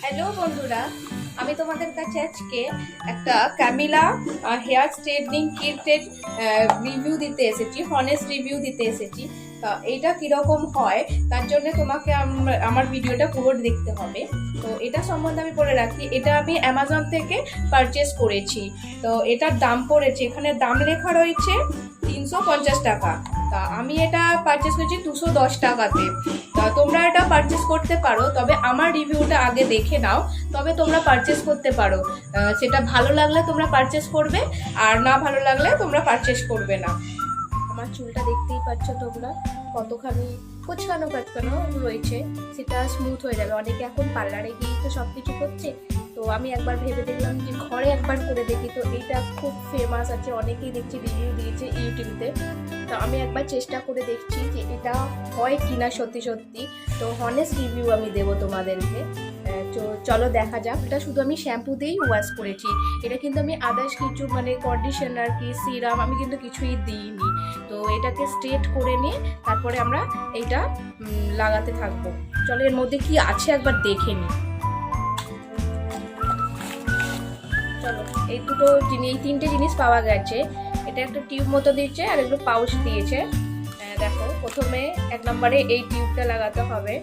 Hello বন্ধুরা, আমি তোমাদের কাছে আজকে একটা ক্যামিলা হেয়ার স্ট্রেটনিং কিটের রিভিউ দিতে এসেছি, হনেস্ট রিভিউ দিতে এসেছি। এইটা কীরকম হয় তার জন্য তোমাকে আমার ভিডিওটা পুরো দেখতে হবে। তো এটা সম্বন্ধে আমি বলে রাখি, এটা আমি অ্যামাজন থেকে পারচেস করেছি। তো এটার দাম পড়েছে, এখানে দাম লেখা রয়েছে 350 টাকা। তা আমি এটা পারচেস করেছি 210 টাকাতে। তা তোমরা এটা পারচেস করতে পারো, তবে আমার রিভিউটা আগে দেখে নাও, তবে তোমরা পারচেস করতে পারো। সেটা ভালো লাগলে তোমরা পারচেস করবে, আর না ভালো লাগলে তোমরা পারচেস করবে না। আমার চুলটা দেখতেই পাচ্ছ তোমরা, কতখানি কোচকানো রয়েছে, সেটা স্মুথ হয়ে যাবে। অনেকে এখন পার্লারে গিয়ে তো সব কিছু করছে, তো আমি একবার ভেবে দেখলাম যে ঘরে একবার করে দেখি। তো এইটা খুব ফেমাস আছে, অনেকেই দেখছি রিভিউ দিয়েছে ইউটিউবে। তো আমি একবার চেষ্টা করে দেখছি যে এটা হয় কিনা সত্যি সত্যি। তো হনেস্ট রিভিউ আমি দেবো তোমাদেরকে। তো চলো দেখা যাক। এটা শুধু আমি শ্যাম্পু দিয়েই ওয়াশ করেছি, এটা কিন্তু আমি আদার্স কিছু মানে কন্ডিশনার কি সিরাম আমি কিন্তু কিছুই দিইনি। তো এটাকে স্ট্রেট করে নিয়ে তারপরে আমরা এইটা লাগাতে থাকবো। চলো এর মধ্যে কি আছে একবার দেখে নিই। চলো, এই দুটো জিনিস, এই তিনটে জিনিস পাওয়া গেছে। এটা একটা টিউব মতো দিয়েছে আর একটু পাউচ দিয়েছে। দেখো, প্রথমে 1 নম্বরে এই টিউবটা লাগাতে হবে।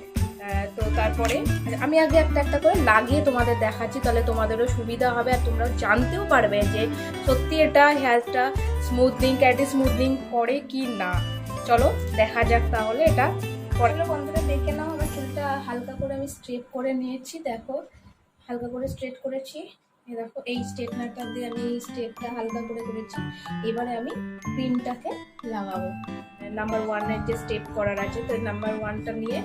তো তারপরে আমি আগে একটা একটা করে লাগিয়ে তোমাদের দেখাচ্ছি, তাহলে তোমাদেরও সুবিধা হবে আর তোমরাও জানতেও পারবে যে সত্যি এটা হেয়ারটা স্মুথনিং, ক্যারাটিন স্মুথনিং করে কি না। চলো দেখা যাক তাহলে এটা। পরে বন্ধুরা দেখে নাও, আমার চুলটা হালকা করে আমি স্ট্রেট করে নিয়েছি। দেখো, হালকা করে স্ট্রেট করেছি। দেখো, এই স্ট্রেটনারটা দিয়ে আমি স্ট্রেটটা হালকা করে করেছি। এবারে আমি ক্রিমটাকে লাগাবো। নাম্বার 1-এর যে স্টেপ করার আছে, তো নাম্বার 1টা নিয়ে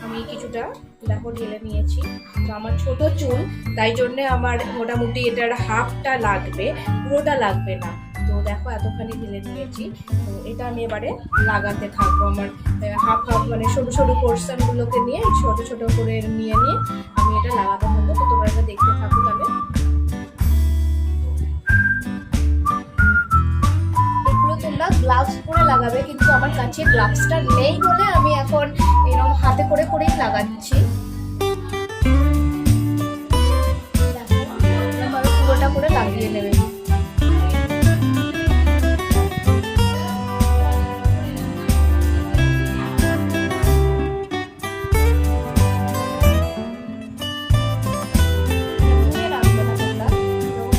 আমি কিছুটা দেখো ঢেলে নিয়েছি। তো আমার ছোট চুল, তাই জন্যে আমার মোটামুটি এটার হাফটা লাগবে, পুরোটা লাগবে না। তো দেখো এতখানি ঢেলে নিয়েছি। তো এটা আমি এবারে লাগাতে থাকবো। আমার হাফ মানে সরু সরু পোর্শনগুলোকে নিয়ে ছোট ছোট করে নিয়ে আমি এটা লাগাতে থাকবো। তো তোমরা এটা দেখতে থাকো। তাহলে তোমরা গ্লাভস পরে লাগাবে, কিন্তু আমার কাছে গ্লাভসটা নেই বলে আমি এখন এরকম হাতে করে করেই লাগাচ্ছি। পুরোটা করে লাগিয়ে নেবে।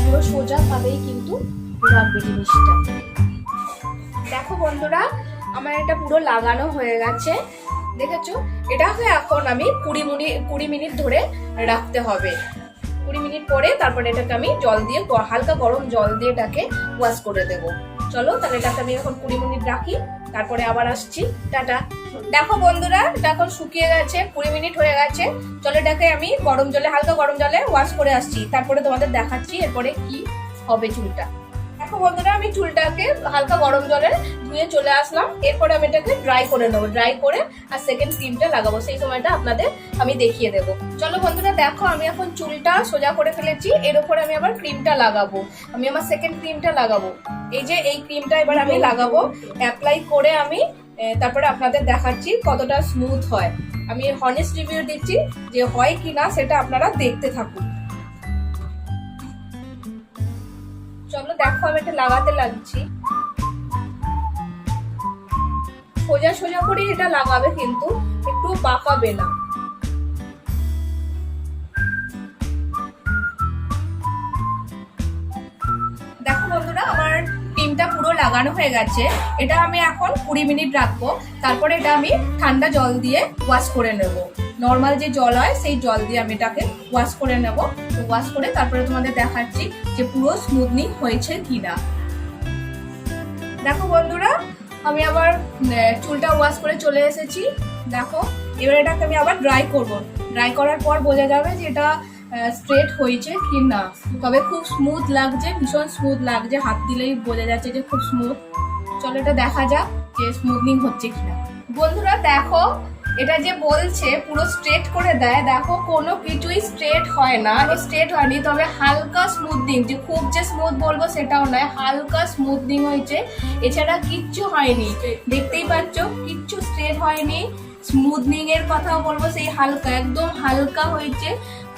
পুরো সোজা ভাবেই কিন্তু রাখবে জিনিসটা। দেখো বন্ধুরা, আমার এটা পুরো লাগানো হয়ে গেছে, দেখেছো? এটাকে এখন আমি 20 মিনিট ধরে রাখতে হবে। 20 মিনিট পরে তারপরে এটাকে আমি জল দিয়ে, হালকা গরম জল দিয়ে এটাকে ওয়াশ করে দেব। চলো তাহলে এটাকে আমি এখন 20 মিনিট রাখি, তারপরে আবার আসছি। টাটা। দেখো বন্ধুরা, এটা এখন শুকিয়ে গেছে, 20 মিনিট হয়ে গেছে। চলো এটাকে আমি গরম জলে, হালকা গরম জলে ওয়াশ করে আসছি, তারপরে তোমাদের দেখাচ্ছি এরপরে কি হবে চুলটা। দেখো বন্ধুরা, আমি চুলটাকে হালকা গরম জলে ধুয়ে চলে আসলাম। এরপরে আমি এটাকে ড্রাই করে নেবো, ড্রাই করে আর সেকেন্ড ক্রিমটা লাগাবো। সেই সময়টা আপনাদের আমি দেখিয়ে দেবো। চলো বন্ধুরা দেখো, আমি এখন চুলটা সোজা করে ফেলেছি, এর উপরে আমি আবার ক্রিমটা লাগাবো। আমি আমার সেকেন্ড ক্রিমটা লাগাবো। এই যে এই ক্রিমটা এবার আমি লাগাবো। অ্যাপ্লাই করে আমি তারপরে আপনাদের দেখাচ্ছি কতটা স্মুথ হয়। আমি হনেস্ট রিভিউ দিচ্ছি যে হয় কি না, সেটা আপনারা দেখতে থাকুন। চলো দেখো, আমি এটা লাগাতে লাগছি। সোজা সোজা করে এটা লাগাবে, কিন্তু একটু বাঁকাবে না। দেখো বন্ধুরা, আমার ক্রিমটা পুরো লাগানো হয়ে গেছে। এটা আমি এখন 20 মিনিট রাখবো, তারপরে এটা আমি ঠান্ডা জল দিয়ে ওয়াশ করে নেব। নর্মাল যে জল হয় সেই জল দিয়ে আমি এটাকে ওয়াশ করে নেব। তো ওয়াশ করে তারপরে তোমাদের দেখাচ্ছি যে পুরো স্মুথনিং হয়েছে কিনা। দেখো বন্ধুরা, আমি আবার চুলটা ওয়াশ করে চলে এসেছি। দেখো, এবার এটাকে আমি আবার ড্রাই করব। ড্রাই করার পর বোঝা যাবে যে এটা স্ট্রেট হয়েছে কি না। তবে খুব স্মুথ লাগছে, ভীষণ স্মুথ লাগছে, হাত দিলেই বোঝা যাচ্ছে যে খুব স্মুথ। চলো এটা দেখা যাক যে স্মুথনিং হচ্ছে কিনা। বন্ধুরা দেখো, এটা যে বলছে পুরো স্ট্রেট করে দেয়, দেখো কোনো কিছুই স্ট্রেট হয় না, স্ট্রেট হয়নি, তবে হালকা স্মুথনিং, যে খুব যে স্মুথ বলবো সেটাও নয়, হালকা স্মুথনিং হয়েছে, এছাড়া কিচ্ছু হয়নি। দেখতেই পাচ্ছ, কিচ্ছু স্ট্রেট হয়নি। স্মুথনিং এর কথাও বলবো, সেই হালকা, একদম হালকা হয়েছে,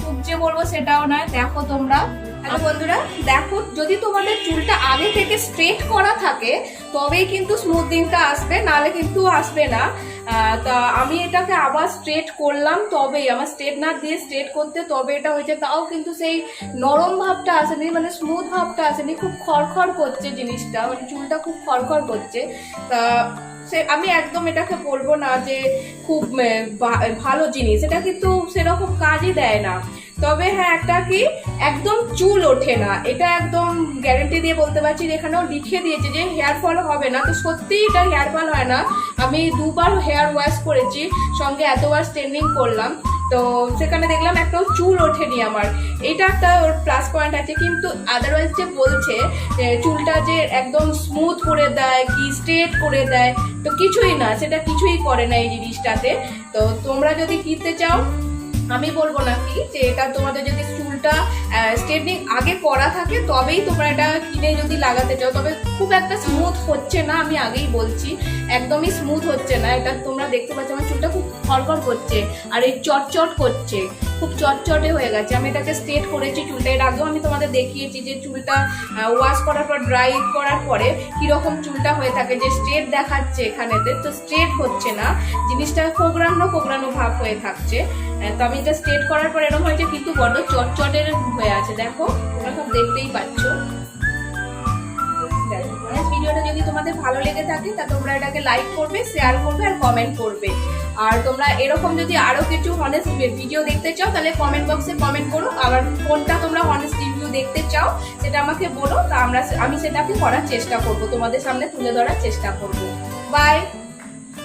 খুব যে বলবো সেটাও নয়। দেখো তোমরা, হ্যালো বন্ধুরা, দেখো যদি তোমাদের চুলটা আগে থেকে স্ট্রেট করা থাকে তবেই কিন্তু স্মুথিংটা আসবে, নাহলে কিন্তু আসবে না। তা আমি এটাকে আবার স্ট্রেট করলাম, তবেই আমার স্ট্রেটনার দিয়ে স্ট্রেট করতে তবে এটা হয়েছে, তাও কিন্তু সেই নরম ভাবটা আসেনি, মানে স্মুথ ভাবটা আসেনি, খুব খড়খড় করছে জিনিসটা, মানে চুলটা খুব খড়খড় করছে। তা আমি একদম এটাকে বলবো না যে খুব ভালো জিনিস, এটা কিন্তু সেরকম কাজই দেয় না। তবে হ্যাঁ, একটা কি একদম চুল ওঠে না, এটা একদম গ্যারেন্টি দিয়ে বলতে পারছি। এখানেও লিখে দিয়েছে যে হেয়ার ফল হবে না, তো সত্যিই এটা হেয়ার ফল হয় না। আমি 2বার হেয়ার ওয়াশ করেছি, সঙ্গে এতবার স্ট্রেটনিং করলাম, তো সেখানে দেখলাম একটাও চুল ওঠেনি আমার। এটা একটা ওর প্লাস পয়েন্ট আছে। কিন্তু আদারওয়াইজ যে বলছে চুলটা যে একদম স্মুথ করে দেয় কি স্ট্রেট করে দেয়, তো কিছুই না, সেটা কিছুই করে না এই জিনিসটাতে। তো তোমরা যদি কিনতে চাও, আমি বলবো না কি যে এটা তোমাদের যদি চুলটা স্ট্রেটনিং আগে করা থাকে তবেই তোমরা এটা কিনে যদি লাগাতে চাও, তবে খুব একটা স্মুথ হচ্ছে না, আমি আগেই বলছি একদমই স্মুথ হচ্ছে না। এটা তোমরা দেখতে পাচ্ছ আমার চুলটা খুব খড়খড় করছে, আর এই চটচট করছে, খুব চটচটে হয়ে গেছে। আমি এটাকে স্ট্রেট করেছি চুলটা, এর আগেও আমি তোমাদের দেখিয়েছি যে চুলটা ওয়াশ করার পর ড্রাই করার পরে কিরকম চুলটা হয়ে থাকে, যে স্ট্রেট দেখাচ্ছে এখানেতে, তো স্ট্রেট হচ্ছে না, জিনিসটা কোঁকড়ানো কোঁকড়ানো ভাব হয়ে থাকছে। তো আমি এটা স্ট্রেট করার পর এরকম হয়েছে, কিন্তু বড্ড চটচটের হয়ে আছে, দেখো তোমরা সব দেখতেই পাচ্ছ। ভিডিওটা যদি তোমাদের ভালো লেগে থাকে তা তোমরা এটাকে লাইক করবে, শেয়ার করবে আর কমেন্ট করবে। আর তোমরা এরকম যদি আরো কিছু হনেস্ট ভিডিও দেখতে চাও তাহলে কমেন্ট বক্সে কমেন্ট করো, আবার কোনটা তোমরা হনেস্ট রিভিউ দেখতে চাও সেটা আমাকে বলো, তা আমি সেটাকে করার চেষ্টা করব, তোমাদের সামনে তুলে ধরার চেষ্টা করব। বাই।